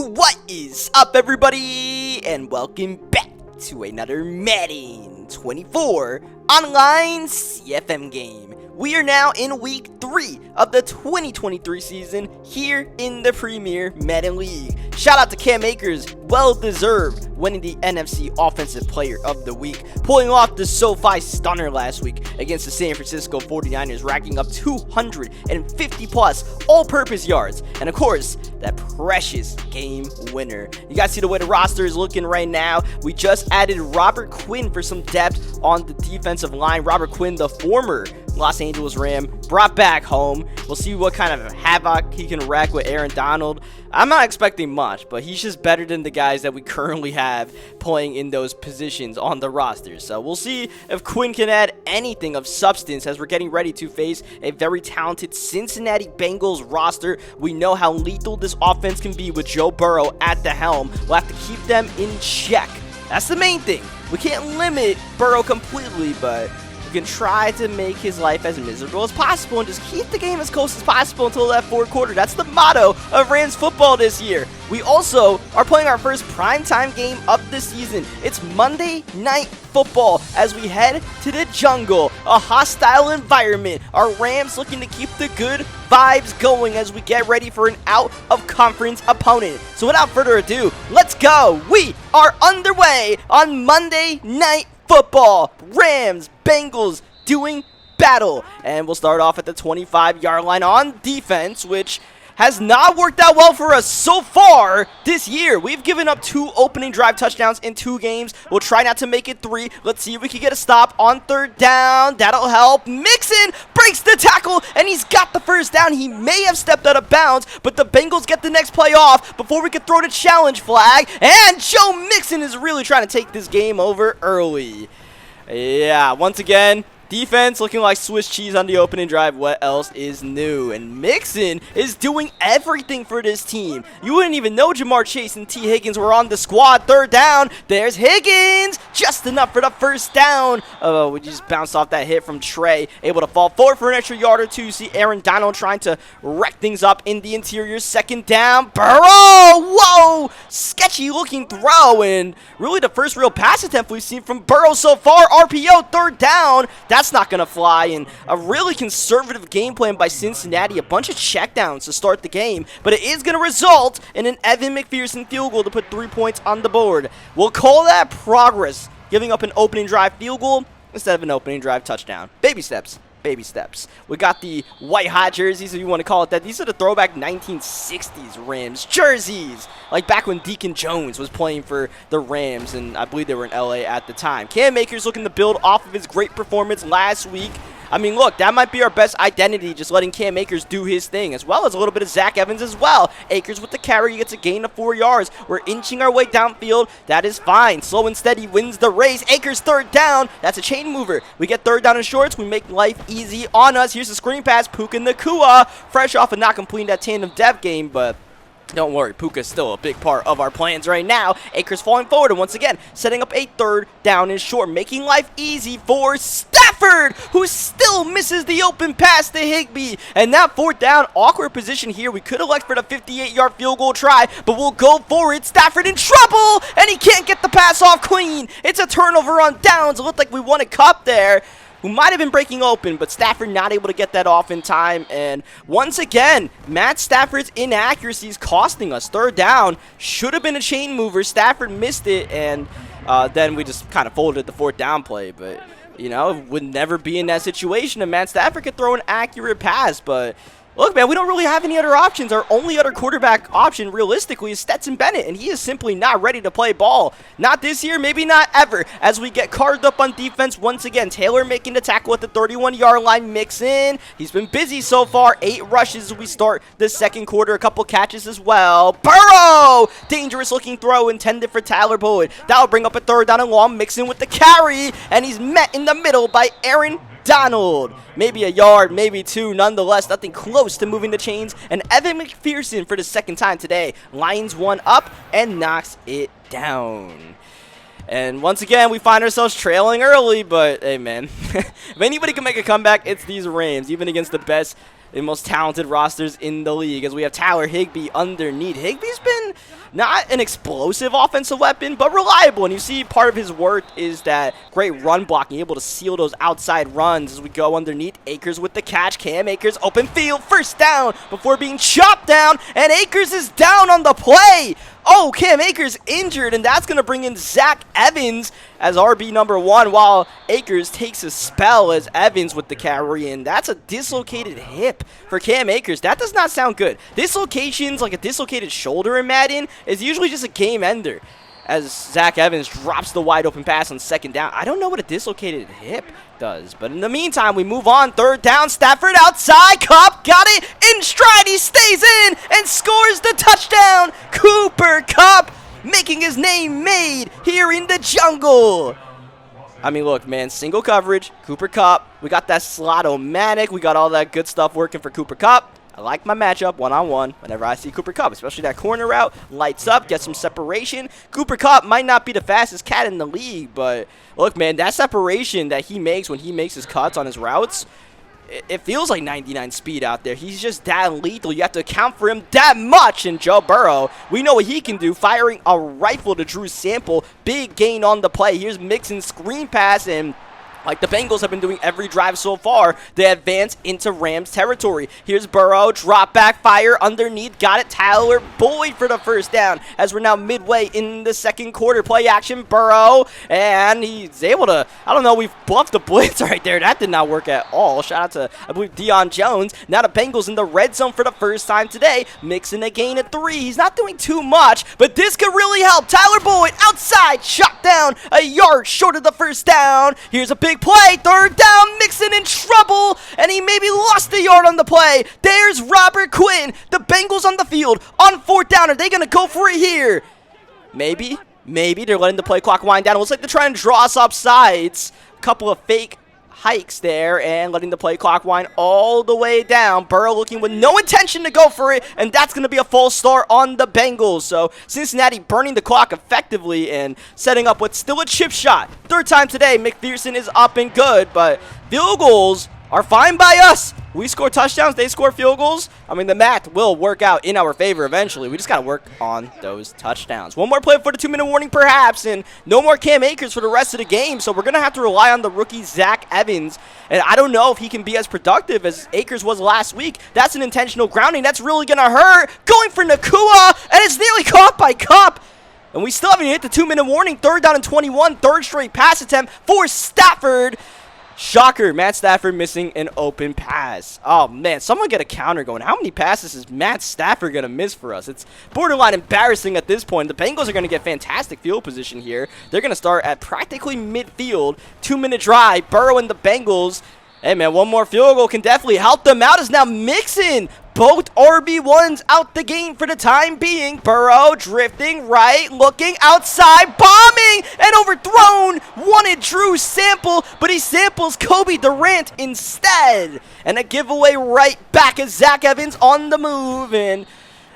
What is up, everybody, and welcome back to another Madden 24 online CFM game. We are now in week 3 of the 2023 season here in the Premier Madden League. Shout out to Cam Akers, well deserved, winning the NFC Offensive Player of the Week, pulling off the SoFi stunner last week against the San Francisco 49ers, racking up 250 plus all-purpose yards, and of course, that precious game winner. You guys see the way the roster is looking right now. We just added Robert Quinn for some depth on the defensive line. Robert Quinn, the former Los Angeles Ram, brought back home. We'll see what kind of havoc he can wreak with Aaron Donald. I'm not expecting much, but he's just better than the guys that we currently have playing in those positions on the roster. So we'll see if Quinn can add anything of substance as we're getting ready to face a very talented Cincinnati Bengals roster. We know how lethal this offense can be with Joe Burrow at the helm. We'll have to keep them in check. That's the main thing. We can't limit Burrow completely, but we can try to make his life as miserable as possible and just keep the game as close as possible until that fourth quarter. That's the motto of Rams football this year. We also are playing our first primetime game of the season. It's Monday Night Football as we head to the jungle, a hostile environment. Our Rams looking to keep the good vibes going as we get ready for an out-of-conference opponent. So without further ado, let's go. We are underway on Monday Night Football. Rams, Bengals doing battle. And we'll start off at the 25-yard line on defense, which has not worked out well for us so far this year. We've given up 2 opening drive touchdowns in 2 games. We'll try not to make it 3. Let's see if we can get a stop on third down. That'll help. Mixon breaks the tackle, and he's got the first down. He may have stepped out of bounds, but the Bengals get the next play off before we could throw the challenge flag. And Joe Mixon is really trying to take this game over early. Yeah, once again, defense looking like Swiss cheese on the opening drive. What else is new? And Mixon is doing everything for this team. You wouldn't even know Jamar Chase and T. Higgins were on the squad. Third down. There's Higgins. Just enough for the first down. Oh, we just bounced off that hit from Trey. Able to fall forward for an extra yard or 2. See Aaron Donald trying to wreck things up in the interior. Second down. Burrow. Whoa. Sketchy looking throw. And really the first real pass attempt we've seen from Burrow so far. RPO. Third down. That's not going to fly, and a really conservative game plan by Cincinnati. A bunch of checkdowns to start the game, but it is going to result in an Evan McPherson field goal to put 3 points on the board. We'll call that progress, giving up an opening drive field goal instead of an opening drive touchdown. Baby steps. Baby steps. We got the white hot jerseys, if you want to call it that. These are the throwback 1960s Rams jerseys, like back when Deacon Jones was playing for the Rams, and I believe they were in LA at the time. Cam Akers looking to build off of his great performance last week. I mean, look, that might be our best identity, just letting Cam Akers do his thing, as well as a little bit of Zach Evans as well. Akers with the carry, he gets a gain of 4 yards. We're inching our way downfield. That is fine. Slow and steady wins the race. Akers third down. That's a chain mover. We get third down and shorts. We make life easy on us. Here's the screen pass. Puka Nacua, fresh off of not completing that tandem dev game, but don't worry, Puka's still a big part of our plans right now. Akers falling forward, and once again, setting up a third down and short, making life easy for Stafford, who still misses the open pass to Higbee. And that fourth down, awkward position here. We could elect for the 58-yard field goal try, but we'll go for it. Stafford in trouble, and he can't get the pass off clean. It's a turnover on downs. It looked like we won a cup there, who might have been breaking open, but Stafford not able to get that off in time. And once again, Matt Stafford's inaccuracies costing us. Third down should have been a chain mover. Stafford missed it, and then we just kind of folded the fourth down play. But, you know, would never be in that situation, and Matt Stafford could throw an accurate pass, but look, man, we don't really have any other options. Our only other quarterback option, realistically, is Stetson Bennett, and he is simply not ready to play ball. Not this year, maybe not ever, as we get carved up on defense once again. Taylor making the tackle at the 31-yard line. Mixon, he's been busy so far. 8 rushes as we start the second quarter. A couple catches as well. Burrow! Dangerous-looking throw intended for Tyler Boyd. That'll bring up a third down and long. Mixon with the carry, and he's met in the middle by Aaron Donald. Maybe a yard, maybe 2. Nonetheless, nothing close to moving the chains. And Evan McPherson for the second time today lines one up and knocks it down. And once again, we find ourselves trailing early, but hey, man, if anybody can make a comeback, it's these Rams, even against the best the most talented rosters in the league, as we have Tyler Higbee underneath. Higbee's been not an explosive offensive weapon, but reliable, and you see part of his work is that great run blocking, able to seal those outside runs as we go underneath. Akers with the catch. Cam Akers, open field, first down before being chopped down, and Akers is down on the play. Oh, Cam Akers injured, and that's going to bring in Zach Evans as RB number 1, while Akers takes a spell as Evans with the carry, and that's a dislocated hip for Cam Akers. That does not sound good. Dislocations, like a dislocated shoulder in Madden, is usually just a game ender, as Zach Evans drops the wide open pass on second down. I don't know what a dislocated hip does, but in the meantime, we move on. Third down, Stafford outside. Kupp got it in stride. He stays in and scores the touchdown. Cooper Kupp making his name made here in the jungle. I mean, look, man, single coverage, Cooper Kupp. We got that slot-o-matic. We got all that good stuff working for Cooper Kupp. I like my matchup one-on-one whenever I see Cooper Kupp, especially that corner route. Lights up, gets some separation. Cooper Kupp might not be the fastest cat in the league, but look, man, that separation that he makes when he makes his cuts on his routes, it feels like 99 speed out there. He's just that lethal. You have to account for him that much. And Joe Burrow, we know what he can do, firing a rifle to Drew Sample. Big gain on the play. Here's Mixon, screen pass, and like the Bengals have been doing every drive so far, they advance into Rams territory. Here's Burrow, drop back, fire underneath, got it. Tyler Boyd for the first down as we're now midway in the second quarter. Play action, Burrow, and he's able to, I don't know, we've bluffed the blitz right there. That did not work at all. Shout out to, I believe, Deion Jones. Now the Bengals in the red zone for the first time today, mixing a gain of 3. He's not doing too much, but this could really help. Tyler Boyd outside, shot down, a yard short of the first down. Here's a big play, third down, Mixon in trouble, and he maybe lost the yard on the play. There's Robert Quinn. The Bengals on the field on fourth down. Are they going to go for it here? Maybe they're letting the play clock wind down. It looks like they're trying to draw us off sides. A couple of fake hikes there and letting the play clock wind all the way down. Burrow looking with no intention to go for it, and that's going to be a false start on the Bengals. So Cincinnati burning the clock effectively and setting up what's still a chip shot. Third time today, McPherson is up and good, but field goals are fine by us. We score touchdowns, they score field goals. I mean, the math will work out in our favor eventually. We just got to work on those touchdowns. One more play for the 2-minute warning perhaps, and no more Cam Akers for the rest of the game, so we're going to have to rely on the rookie Zach Evans, and I don't know if he can be as productive as Akers was last week. That's an intentional grounding. That's really going to hurt. Going for Nakua, and it's nearly caught by Kupp. And we still haven't hit the 2-minute warning. Third down and 21, third straight pass attempt for Stafford. Shocker, Matt Stafford missing an open pass. Oh, man, someone get a counter going. How many passes is Matt Stafford going to miss for us? It's borderline embarrassing at this point. The Bengals are going to get fantastic field position here. They're going to start at practically midfield. 2-minute drive. Burrow and the Bengals. Hey, man, one more field goal can definitely help them out. Is now Mixon. Both RB1s out the game for the time being. Burrow drifting right, looking outside, bombing, and overthrown. Wanted Drew Sample, but he samples Kobe Durant instead. And a giveaway right back as Zach Evans on the move. And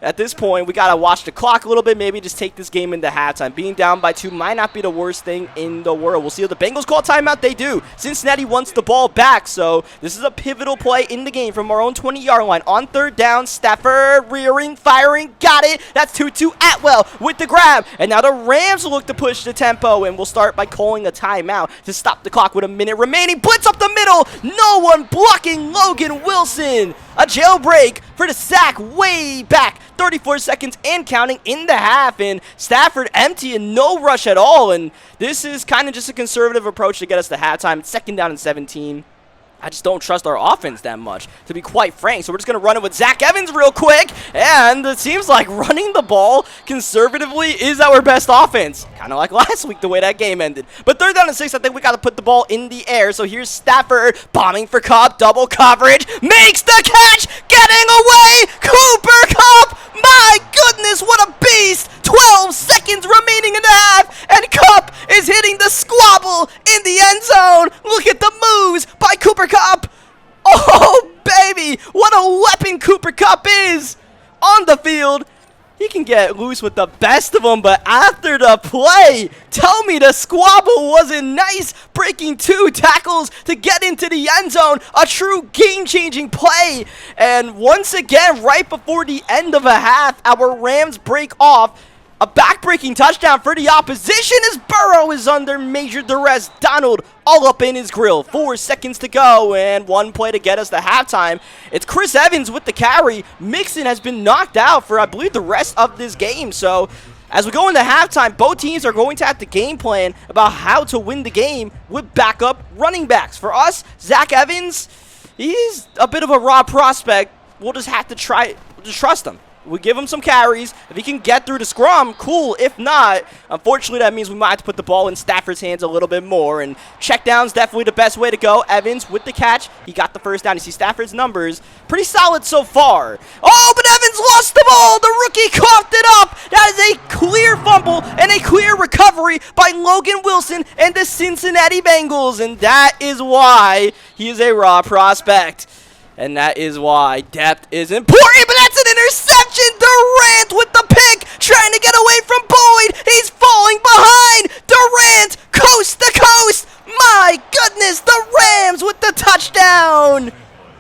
at this point, we got to watch the clock a little bit, maybe just take this game into halftime. Being down by 2 might not be the worst thing in the world. We'll see if the Bengals call timeout. They do. Cincinnati wants the ball back, so this is a pivotal play in the game from our own 20-yard line. On third down, Stafford rearing, firing, got it. That's Tutu Atwell with the grab. And now the Rams look to push the tempo, and we'll start by calling a timeout to stop the clock with a minute remaining. Blitz up the middle. No one blocking Logan Wilson. A jailbreak for the sack way back. 34 seconds and counting in the half, and Stafford empty and no rush at all, and this is kind of just a conservative approach to get us to halftime. It's second down and 17. I just don't trust our offense that much, to be quite frank. So we're just going to run it with Zach Evans real quick. And it seems like running the ball conservatively is our best offense. Kind of like last week, the way that game ended. But third down and 6, I think we got to put the ball in the air. So here's Stafford bombing for Kupp. Double coverage. Makes the catch. Getting away. Cooper Kupp. My goodness, what a beast. 12 seconds remaining in the half. And Kupp is hitting the squabble in the end zone. Look at the moves by Cooper Kupp. Oh, baby. What a weapon Cooper Kupp is on the field. He can can get loose with the best of them, but after the play, tell me the squabble wasn't nice, breaking 2 tackles to get into the end zone, a true game-changing play. And once again, right before the end of a half, our Rams break off a back-breaking touchdown for the opposition as Burrow is under major duress. Donald all up in his grill. 4 seconds to go and 1 play to get us to halftime. It's Chris Evans with the carry. Mixon has been knocked out for, I believe, the rest of this game. So as we go into halftime, both teams are going to have to game plan about how to win the game with backup running backs. For us, Zach Evans, he's a bit of a raw prospect. We'll just have to trust him. We give him some carries. If he can get through the scrum, cool. If not, unfortunately, that means we might have to put the ball in Stafford's hands a little bit more. And check down's definitely the best way to go. Evans with the catch. He got the first down. You see Stafford's numbers. Pretty solid so far. Oh, but Evans lost the ball. The rookie coughed it up. That is a clear fumble and a clear recovery by Logan Wilson and the Cincinnati Bengals. And that is why he is a raw prospect. And that is why depth is important, but that's an interception. Durant with the pick, trying to get away from Boyd. He's falling behind. Durant, coast to coast. My goodness, the Rams with the touchdown.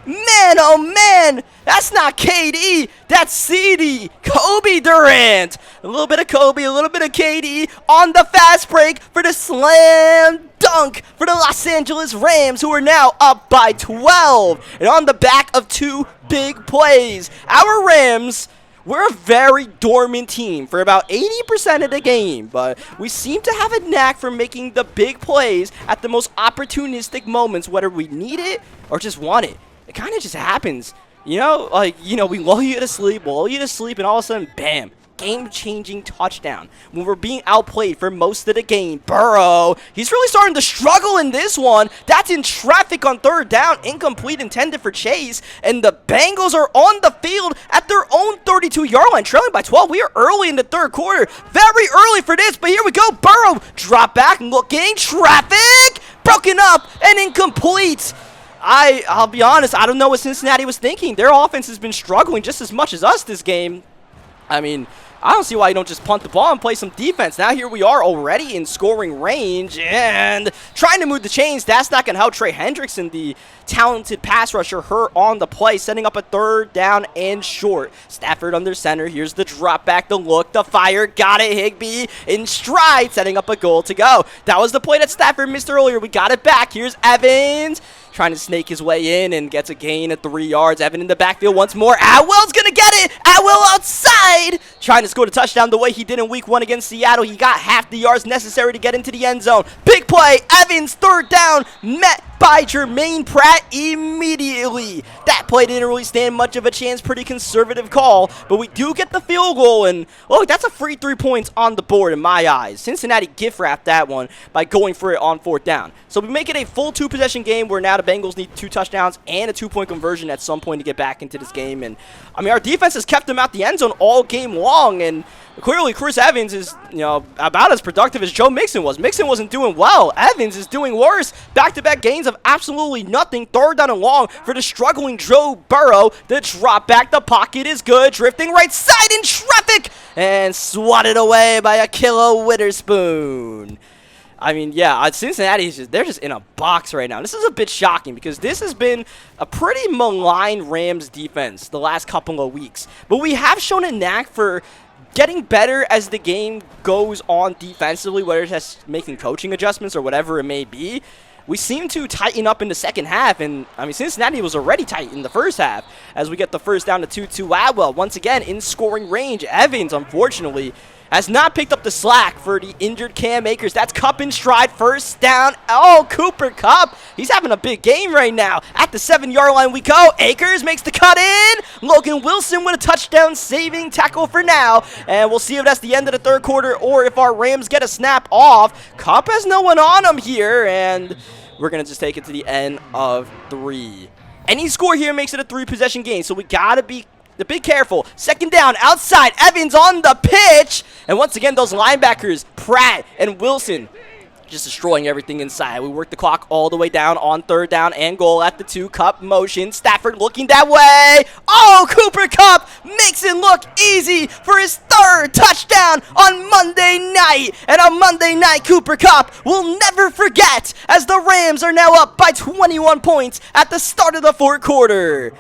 Man, oh man, that's not KD, that's CD, Kobe Durant. A little bit of Kobe, a little bit of KD on the fast break for the slam dunk for the Los Angeles Rams, who are now up by 12. And on the back of 2 big plays, our Rams, we're a very dormant team for about 80% of the game, but we seem to have a knack for making the big plays at the most opportunistic moments, whether we need it or just want it. It kind of just happens, we lull you to sleep, and all of a sudden, bam, game-changing touchdown when we're being outplayed for most of the game. Burrow, he's really starting to struggle in this one. That's in traffic on 3rd down, incomplete, intended for Chase, and the Bengals are on the field at their own 32-yard line, trailing by 12. We are early in the 3rd quarter, very early for this, but here we go. Burrow, drop back, looking, traffic, broken up, and incomplete. I'll be honest, I don't know what Cincinnati was thinking. Their offense has been struggling just as much as us this game. I mean, I don't see why you don't just punt the ball and play some defense. Now here we are already in scoring range and trying to move the chains. That's not going to help. Trey Hendrickson, the talented pass rusher, hurt on the play, setting up a 3rd down and short. Stafford under center. Here's the drop back, the look, the fire. Got it, Higbee in stride, setting up a goal to go. That was the play that Stafford missed earlier. We got it back. Here's Evans, trying to snake his way in and gets a gain of 3 yards. Evan in the backfield once more. Atwell's going to get it. Atwell outside, trying to score the touchdown the way he did in week 1 against Seattle. He got half the yards necessary to get into the end zone. Big play. Evans, 3rd down, met by Jermaine Pratt immediately. That play didn't really stand much of a chance. Pretty conservative call, but we do get the field goal, and look, that's a free 3 points on the board in my eyes. Cincinnati gift wrapped that one by going for it on 4th down. So we make it a full 2-possession game where now the Bengals need 2 touchdowns and a 2-point conversion at some point to get back into this game. And I mean, our defense has kept them out the end zone all game long, and clearly Chris Evans is, about as productive as Joe Mixon was. Mixon wasn't doing well. Evans is doing worse. Back-to-back gains of absolutely nothing. 3rd down and long for the struggling Joe Burrow. The drop back, the pocket is good. Drifting right side in traffic and swatted away by Akilla Witherspoon. I mean, yeah, Cincinnati they're just in a box right now. This is a bit shocking because this has been a pretty maligned Rams defense the last couple of weeks. But we have shown a knack for getting better as the game goes on defensively, whether it's making coaching adjustments or whatever it may be. We seem to tighten up in the second half, and I mean, Cincinnati was already tight in the first half as we get the first down to 2-2. Atwell, once again, in scoring range. Evans, unfortunately, has not picked up the slack for the injured Cam Akers. That's Kupp in stride, 1st down. Oh, Cooper Kupp, he's having a big game right now. At the 7-yard line we go. Akers makes the cut in. Logan Wilson with a touchdown saving tackle for now. And we'll see if that's the end of the 3rd quarter or if our Rams get a snap off. Kupp has no one on him here, and we're going to just take it to the end of 3. Any score here makes it a 3-possession game, so we got to be careful. 2nd down, outside. Evans on the pitch. And once again, those linebackers, Pratt and Wilson, just destroying everything inside. We work the clock all the way down on 3rd down and goal at the 2. Kupp motion. Stafford looking that way. Oh, Cooper Kupp makes it look easy for his 3rd touchdown on Monday night. And on Monday night, Cooper Kupp will never forget as the Rams are now up by 21 points at the start of the 4th quarter.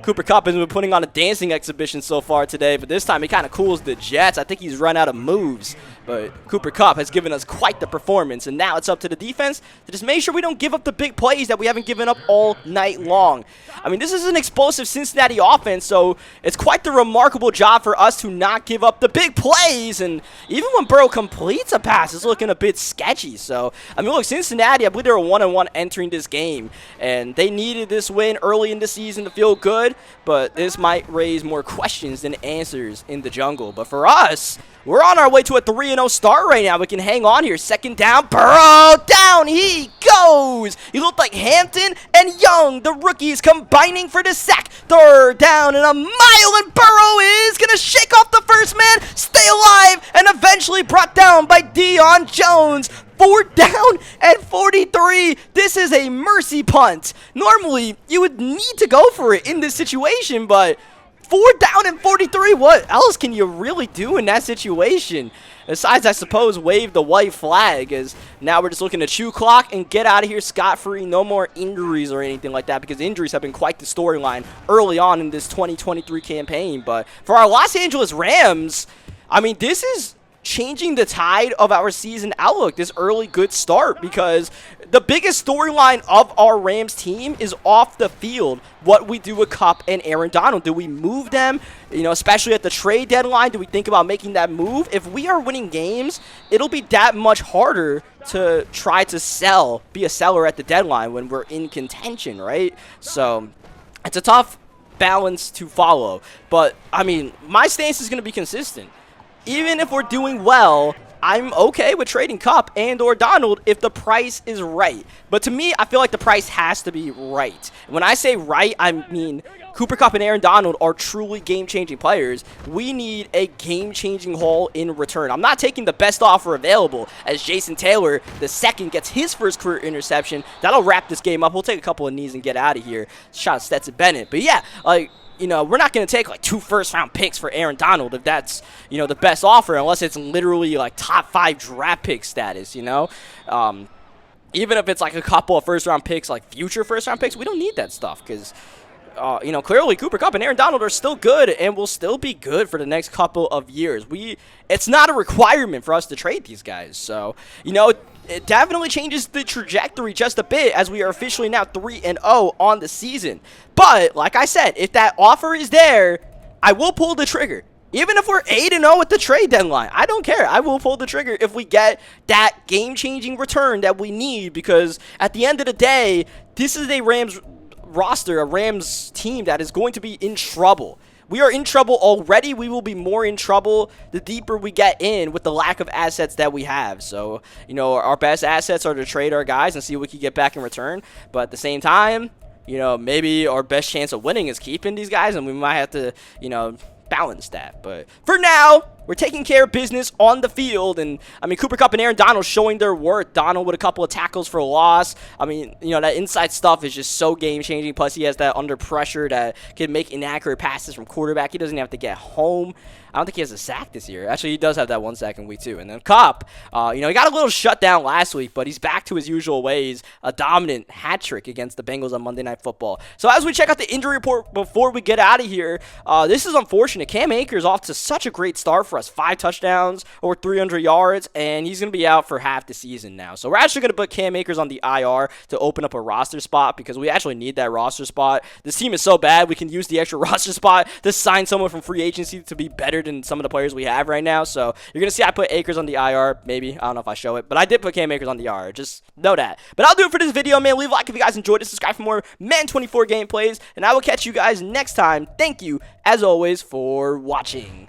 Cooper Kupp has been putting on a dancing exhibition so far today, but this time he kind of cools the Jets. I think he's run out of moves, but Cooper Kupp has given us quite the performance, and now it's up to the defense to just make sure we don't give up the big plays that we haven't given up all night long. I mean, this is an explosive Cincinnati offense, so it's quite the remarkable job for us to not give up the big plays, and even when Burrow completes a pass, it's looking a bit sketchy. So, I mean, look, Cincinnati, I believe they were 1-1 entering this game, and they needed this win early in the season to feel good, but this might raise more questions than answers in the jungle. But for us, we're on our way to a 3-0 start right now. We can hang on here. 2nd down, Burrow, down he goes. He looked like Hampton and Young, the rookies, combining for the sack. 3rd down and a mile, and Burrow is going to shake off the first man, stay alive, and eventually brought down by Deion Jones. 4th down and 43. This is a mercy punt. Normally, you would need to go for it in this situation, but 4th down and 43, what else can you really do in that situation? Besides, I suppose, wave the white flag, as now we're just looking to chew clock and get out of here scot-free. No more injuries or anything like that, because injuries have been quite the storyline early on in this 2023 campaign. But for our Los Angeles Rams, I mean, this is changing the tide of our season outlook, this early good start, because the biggest storyline of our Rams team is off the field. What we do with Kupp and Aaron Donald. Do we move them, especially at the trade deadline? Do we think about making that move? If we are winning games, it'll be that much harder to try to be a seller at the deadline when we're in contention, right? So it's a tough balance to follow, but I mean, my stance is going to be consistent. Even if we're doing well, I'm okay with trading Kupp and or Donald if the price is right. But to me, I feel like the price has to be right. When I say right, I mean Cooper Kupp and Aaron Donald are truly game-changing players. We need a game-changing haul in return. I'm not taking the best offer available, as Jason Taylor, the second, gets his first career interception. That'll wrap this game up. We'll take a couple of knees and get out of here. Shot at Stetson Bennett. But yeah, like, we're not going to take like 2 first-round picks for Aaron Donald if that's, the best offer, unless it's literally like top 5 draft pick status, Even if it's like a couple of first-round picks, like future first-round picks, we don't need that stuff because, clearly Cooper Kupp and Aaron Donald are still good and will still be good for the next couple of years. It's not a requirement for us to trade these guys. So, it definitely changes the trajectory just a bit as we are officially now 3-0 on the season. But, like I said, if that offer is there, I will pull the trigger. Even if we're 8-0 at the trade deadline, I don't care. I will pull the trigger if we get that game-changing return that we need, because at the end of the day, this is a Rams roster, a Rams team that is going to be in trouble. We are in trouble already. We will be more in trouble the deeper we get in with the lack of assets that we have. So, our best assets are to trade our guys and see what we can get back in return. But at the same time, maybe our best chance of winning is keeping these guys, and we might have to, balance that. But for now, we're taking care of business on the field. And, I mean, Cooper Kupp and Aaron Donald showing their worth. Donald with a couple of tackles for a loss. I mean, that inside stuff is just so game-changing. Plus, he has that under pressure that can make inaccurate passes from quarterback. He doesn't have to get home. I don't think he has a sack this year. Actually, he does have that 1 sack in week 2. And then Kupp, he got a little shutdown last week, but he's back to his usual ways. A dominant hat trick against the Bengals on Monday Night Football. So as we check out the injury report before we get out of here, this is unfortunate. Cam Akers off to such a great start for us. 5 touchdowns, over 300 yards, and he's going to be out for half the season now. So we're actually going to put Cam Akers on the IR to open up a roster spot, because we actually need that roster spot. This team is so bad, we can use the extra roster spot to sign someone from free agency to be better than some of the players we have right now. So you're going to see I put Akers on the IR, maybe. I don't know if I show it, but I did put Cam Akers on the IR. Just know that. But I'll do it for this video, man. Leave a like if you guys enjoyed it. Subscribe for more Madden 24 gameplays, and I will catch you guys next time. Thank you, as always, for watching.